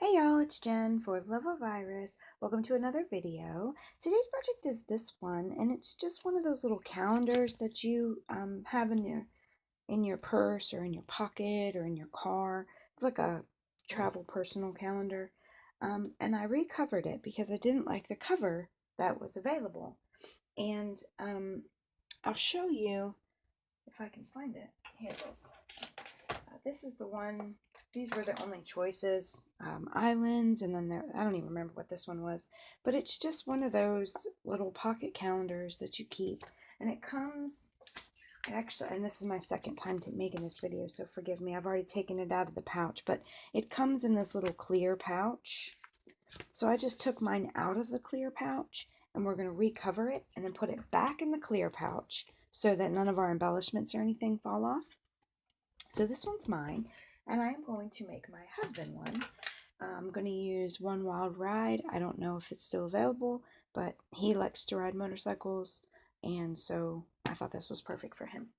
Hey y'all, it's Jen for Love of Virus. Welcome to another video. Today's project is this one, and it's just one of those little calendars that you have in your purse or in your pocket or in your car. It's like a travel personal calendar. And I recovered it because I didn't like the cover that was available. And I'll show you if I can find it. Here it is. This is the one, these were the only choices, islands, and then I don't even remember what this one was, but it's just one of those little pocket calendars that you keep, and it comes, actually, and this is my second time making this video, so forgive me, I've already taken it out of the pouch, but it comes in this little clear pouch, so I just took mine out of the clear pouch, and we're going to recover it, and then put it back in the clear pouch, so that none of our embellishments or anything fall off. So this one's mine, and I am going to make my husband one. I'm going to use One Wild Ride. I don't know if it's still available, but he likes to ride motorcycles, and so I thought this was perfect for him.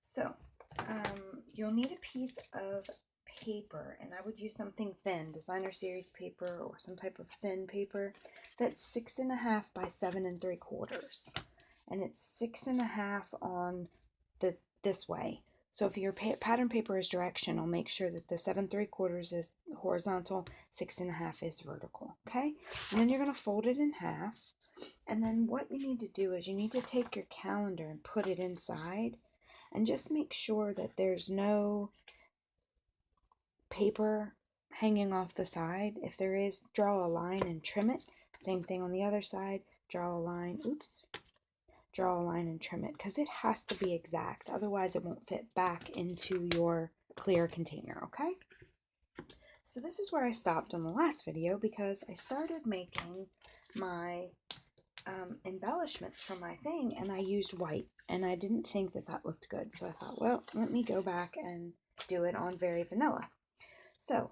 So you'll need a piece of paper, and I would use something thin, designer series paper or some type of thin paper that's 6.5 by 7 3/4, and it's 6.5 on this way. So if your pattern paper is directional, make sure that the 7 3/4 is horizontal, 6.5 is vertical, okay? And then you're gonna fold it in half. And then what you need to do is you need to take your calendar and put it inside and just make sure that there's no paper hanging off the side. If there is, draw a line and trim it. Same thing on the other side, draw a line, draw a line and trim it because it has to be exact, otherwise it won't fit back into your clear container, okay? So this is where I stopped on the last video because I started making my embellishments for my thing, and I used white, and I didn't think that that looked good, so I thought, well, let me go back and do it on Very Vanilla. So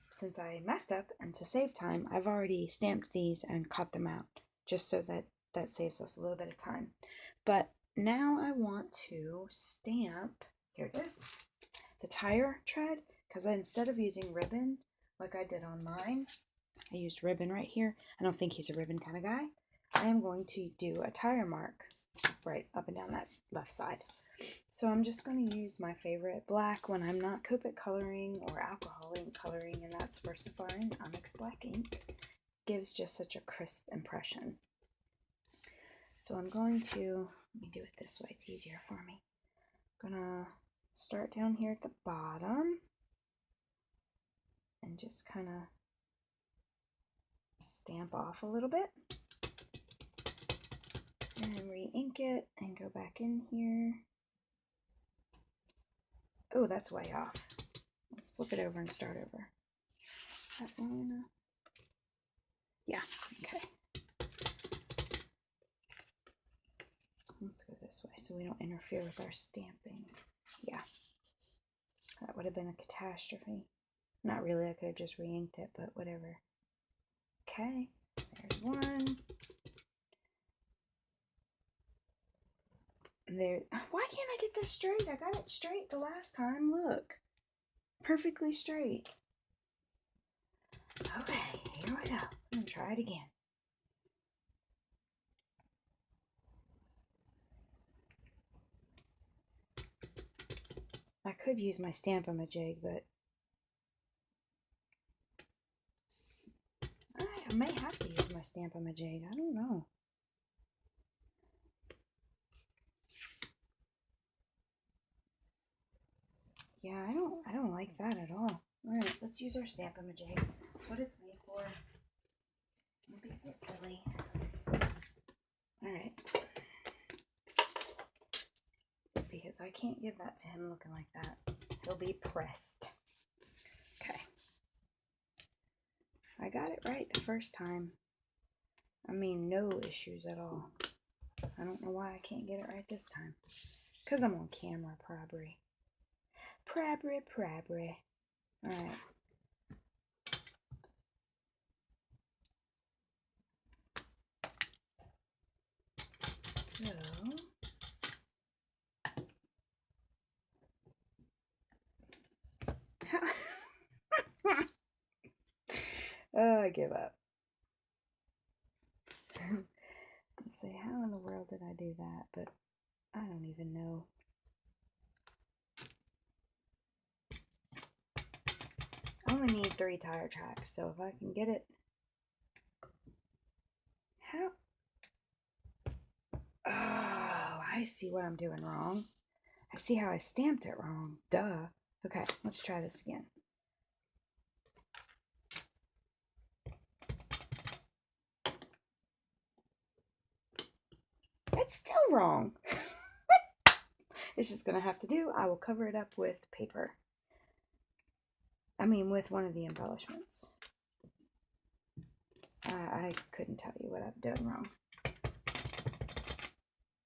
since I messed up and to save time, I've already stamped these and cut them out just so that saves us a little bit of time. But now I want to stamp, here it is, the tire tread, because instead of using ribbon like I did on mine, I used ribbon right here. I don't think he's a ribbon kind of guy. I am going to do a tire mark right up and down that left side. So I'm just going to use my favorite black when I'm not Copic coloring or alcohol ink coloring, and that's Versafire Onyx Black ink. Gives just such a crisp impression. So I'm going to, let me do it this way, it's easier for me. I'm gonna start down here at the bottom and just kind of stamp off a little bit. And then re-ink it and go back in here. Oh, that's way off. Let's flip it over and start over. Is that long enough? Yeah, okay. Let's go this way so we don't interfere with our stamping. Yeah, that would have been a catastrophe. Not really, I could have just re-inked it, but whatever. Okay, there's one. There. Why can't I get this straight? I got it straight the last time. Look, perfectly straight. Okay, here we go. I'm gonna try it again. I could use my Stamp-A-Majig, but I may have to use my Stamp-A-Majig. I don't know. Yeah, I don't like that at all. Alright, let's use our Stamp-A-Majig. That's what it's made for. Don't be so silly. Alright. Because I can't give that to him looking like that. He'll be pressed. Okay. I got it right the first time. I mean, no issues at all. I don't know why I can't get it right this time. Because I'm on camera, probably. Probably. Alright. So... Oh, I give up. Let's say, how in the world did I do that? But I don't even know. I only need 3 tire tracks, so if I can get it. How? Oh, I see what I'm doing wrong. I see how I stamped it wrong. Duh. Okay, let's try this again. It's still wrong. It's just going to have to do. I will cover it up with paper. I mean, with one of the embellishments. I couldn't tell you what I've done wrong.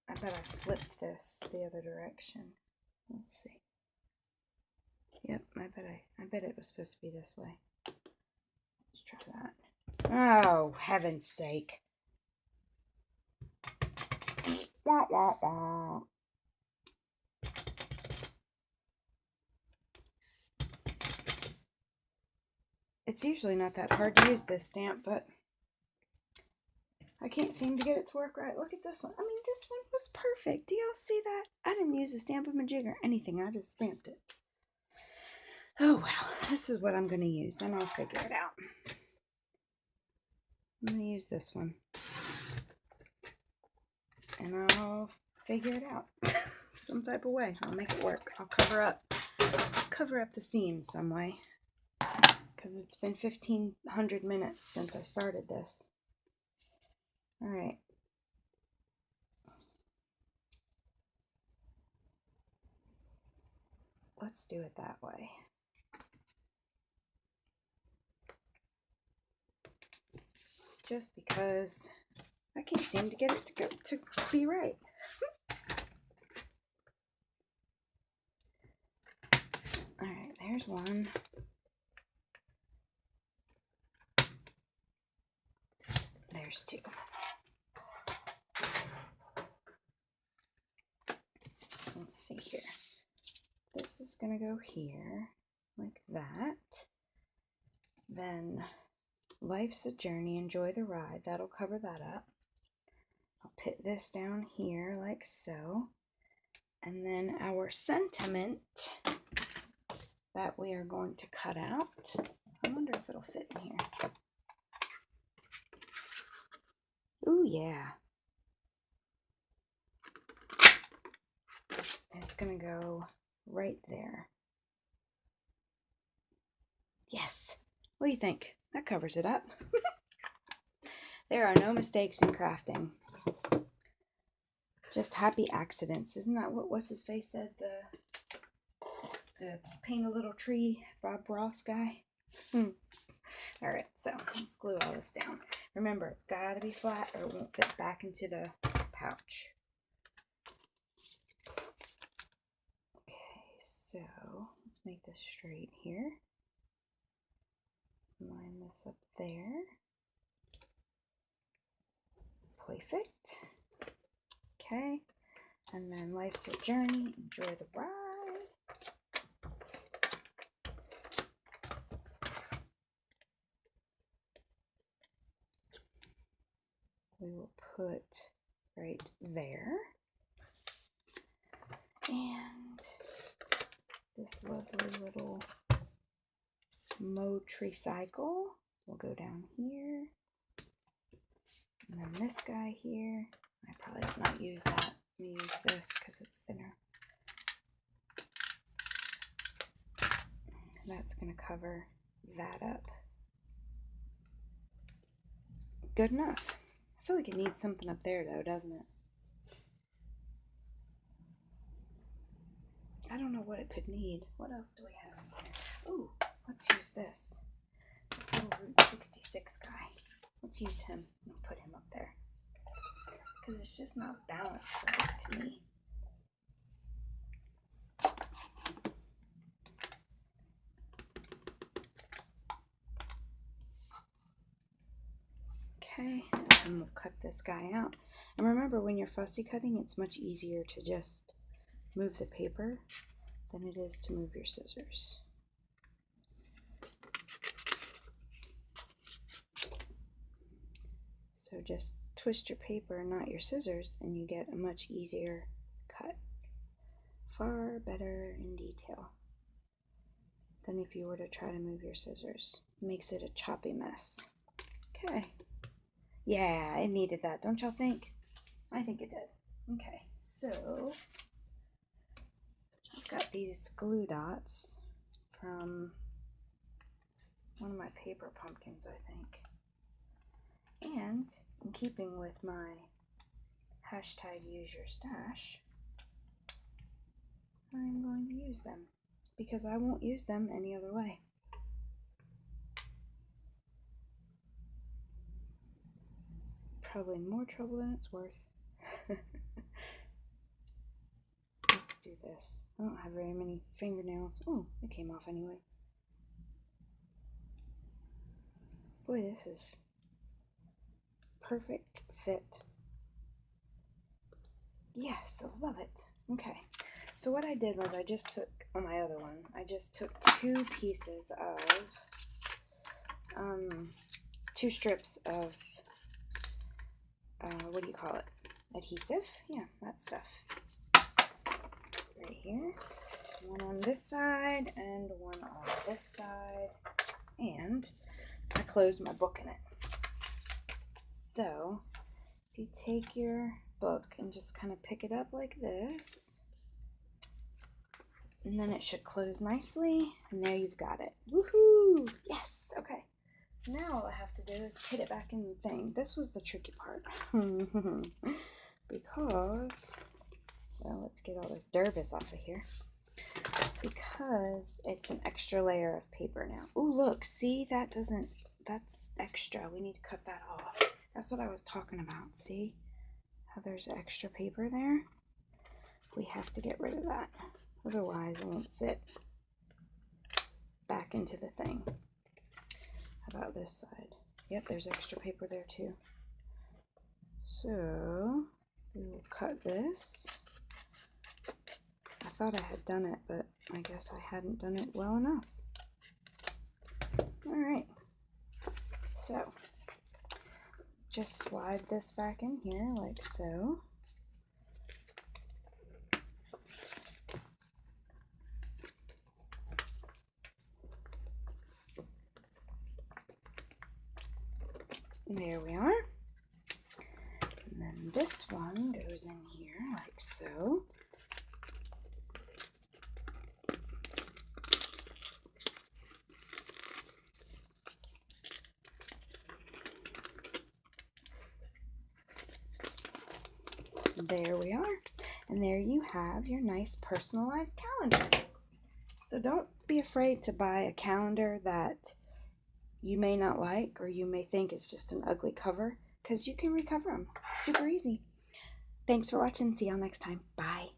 I bet I flipped this the other direction. Let's see. Yep, I bet it was supposed to be this way. Let's try that. Oh, heaven's sake. Wah, wah, wah. It's usually not that hard to use this stamp, but I can't seem to get it to work right. Look at this one. I mean, this one was perfect. Do y'all see that? I didn't use a Stamp-A-Majig or anything. I just stamped it. Oh, well. This is what I'm going to use, and I'll figure it out. I'm going to use this one. And I'll figure it out some type of way. I'll make it work. I'll cover up the seams some way. Because it's been 1,500 minutes since I started this. All right. Let's do it that way. Just because I can't seem to get it to be right. All right, there's one. There's 2. Let's see here. This is going to go here like that. Then life's a journey, enjoy the ride. That'll cover that up. I'll put this down here like so. And then our sentiment that we are going to cut out. I wonder if it'll fit in here. Ooh, yeah. It's going to go right there. Yes. What do you think? That covers it up. There are no mistakes in crafting. Just happy accidents. Isn't that what What's His Face said? The Paint a Little Tree, Bob Ross guy. Alright, so let's glue all this down. Remember, it's got to be flat or it won't fit back into the pouch. Okay, so let's make this straight here. Line this up there. Perfect. Okay, and then life's a journey. Enjoy the ride. We will put right there. And this lovely little Motricycle will go down here. And then this guy here, I probably did not use that. Let me use this because it's thinner. That's going to cover that up. Good enough. I feel like it needs something up there though, doesn't it? I don't know what it could need. What else do we have here? Ooh, let's use this. This little Route 66 guy. Let's use him and put him up there. Because it's just not balanced right to me. Okay, and we'll cut this guy out. And remember, when you're fussy cutting, it's much easier to just move the paper than it is to move your scissors. So just twist your paper, not your scissors, and you get a much easier cut. Far better in detail than if you were to try to move your scissors. Makes it a choppy mess. Okay. Yeah, it needed that, don't y'all think? I think it did. Okay, so I've got these glue dots from one of my paper pumpkins, I think. And in keeping with my hashtag use your stash, I'm going to use them because I won't use them any other way. Probably more trouble than it's worth. Let's do this. I don't have very many fingernails. Oh, it came off anyway. Boy, this is perfect fit. Yes, I love it. Okay, so what I did was I just took, on my other one, I just took two pieces of, two strips of, what do you call it? Adhesive? Yeah, that stuff. Right here. One on this side and one on this side. And I closed my book in it. So, if you take your book and just kind of pick it up like this, and then it should close nicely, and there you've got it. Woohoo! Yes! Okay. So now all I have to do is put it back in the thing. This was the tricky part. Because, well, let's get all this dervis off of here. Because it's an extra layer of paper now. Oh, look, see, that doesn't, that's extra. We need to cut that off. That's what I was talking about. See how there's extra paper there? We have to get rid of that. Otherwise, it won't fit back into the thing. How about this side? Yep, there's extra paper there too. So we will cut this. I thought I had done it, but I guess I hadn't done it well enough. Alright, so just slide this back in here like so. There we are. And then this one goes in here like so. There we are. And there you have your nice personalized calendars. So don't be afraid to buy a calendar that you may not like or you may think is just an ugly cover, because you can recover them. Super easy. Thanks for watching. See y'all next time. Bye.